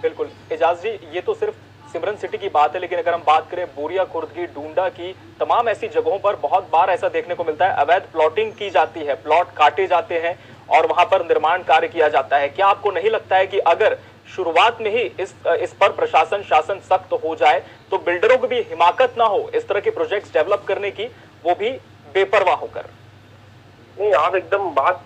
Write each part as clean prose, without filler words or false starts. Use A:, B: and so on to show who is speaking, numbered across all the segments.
A: बिल्कुल एजाज जी, ये तो सिर्फ सिमरन सिटी की बात है, लेकिन अगर हम बात करें बोरिया खुर्द की, डूंडा की, तमाम ऐसी जगहों पर बहुत बार ऐसा देखने को मिलता है, अवैध प्लॉटिंग की जाती है, प्लॉट काटे जाते हैं और वहां पर निर्माण कार्य किया जाता है। क्या आपको नहीं लगता है कि अगर शुरुआत में ही इस पर प्रशासन शासन सख्त हो जाए तो बिल्डरों को भी हिमाकत ना हो इस तरह के प्रोजेक्ट्स डेवलप करने की, वो भी बेपरवाह होकर?
B: नहीं, आप एकदम बात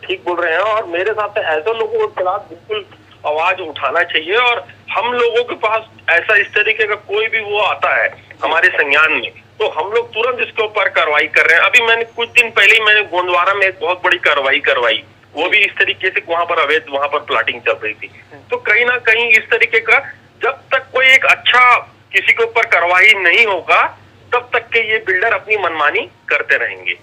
B: ठीक बोल रहे हैं और मेरे हिसाब से ऐसे लोगों के खिलाफ बिल्कुल आवाज उठाना चाहिए। और हम लोगों के पास ऐसा इस तरीके का कोई भी वो आता है हमारे संज्ञान में, तो हम लोग तुरंत इसके ऊपर कार्रवाई कर रहे हैं। अभी मैंने कुछ दिन पहले ही मैंने गोंदवारा में एक बहुत बड़ी कार्रवाई करवाई, वो भी इस तरीके से वहां पर अवैध वहां पर प्लॉटिंग चल रही थी। तो कहीं ना कहीं इस तरीके का जब तक कोई एक अच्छा किसी के ऊपर कार्रवाई नहीं होगा तब तक के ये बिल्डर अपनी मनमानी करते रहेंगे।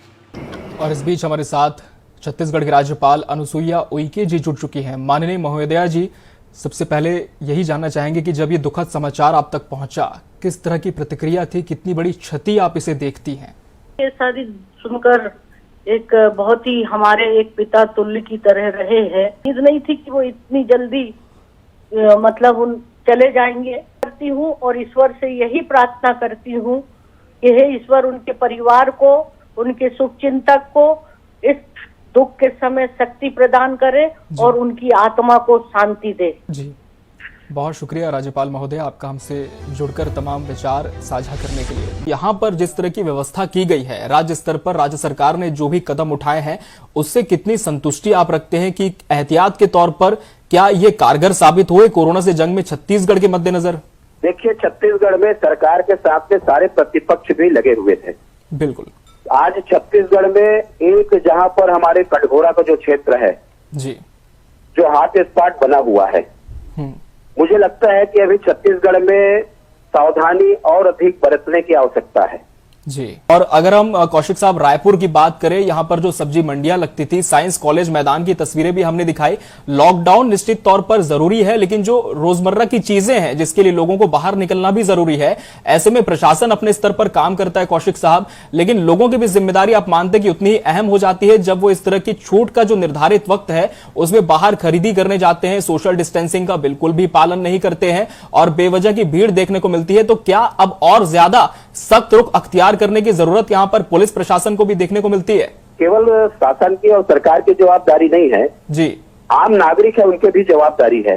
A: और इस बीच हमारे साथ छत्तीसगढ़ की राज्यपाल अनुसुईया उइके जी जुड़ चुकी हैं। माननीय महोदया जी, सबसे पहले यही जानना चाहेंगे कि जब ये दुखद समाचार आप तक पहुंचा, किस तरह की प्रतिक्रिया थी, कितनी बड़ी क्षति आप इसे देखती हैं?
C: ये सारी सुनकर एक बहुत ही हमारे एक पिता तुल्य की तरह रहे हैं। उम्मीद नहीं थी कि वो इतनी जल्दी मतलब उन चले जाएंगे। करती हूँ और ईश्वर से यही प्रार्थना करती हूँ कि हे ईश्वर उनके परिवार को, उनके शुभचिंतक को इस दुख के समय शक्ति प्रदान करे और उनकी आत्मा को शांति दे।
A: जी, बहुत शुक्रिया राज्यपाल महोदय आपका हमसे जुड़कर तमाम विचार साझा करने के लिए। यहाँ पर जिस तरह की व्यवस्था की गई है राज्य स्तर पर, राज्य सरकार ने जो भी कदम उठाए हैं, उससे कितनी संतुष्टि आप रखते हैं कि एहतियात के तौर पर क्या ये कारगर साबित हुए कोरोना से जंग में छत्तीसगढ़ के मद्देनजर?
D: देखिए, छत्तीसगढ़ में सरकार के साथ में सारे प्रतिपक्ष भी लगे हुए थे।
A: बिल्कुल।
D: आज छत्तीसगढ़ में एक जहां पर हमारे कटघोरा का जो क्षेत्र है
A: जी,
D: जो हॉट स्पॉट बना हुआ है, मुझे लगता है कि अभी छत्तीसगढ़ में सावधानी और अधिक बरतने की आवश्यकता है
A: जी। और अगर हम कौशिक साहब रायपुर की बात करें, यहाँ पर जो सब्जी मंडियां लगती थी, साइंस कॉलेज मैदान की तस्वीरें भी हमने दिखाई। लॉकडाउन निश्चित तौर पर जरूरी है, लेकिन जो रोजमर्रा की चीजें हैं जिसके लिए लोगों को बाहर निकलना भी जरूरी है, ऐसे में प्रशासन अपने स्तर पर काम करता है कौशिक साहब, लेकिन लोगों की भी जिम्मेदारी आप मानते हैं कि उतनी ही अहम हो जाती है जब वो इस तरह की छूट का जो निर्धारित वक्त है उसमें बाहर खरीदी करने जाते हैं, सोशल डिस्टेंसिंग का बिल्कुल भी पालन नहीं करते हैं और बेवजह की भीड़ देखने को मिलती है। तो क्या अब और ज्यादा सख्त रुख अख्तियार करने की जरूरत यहां पर पुलिस प्रशासन को भी देखने को मिलती है?
D: केवल शासन की और सरकार की जवाबदारी नहीं है जी, आम नागरिक है, उनके भी जवाबदारी है।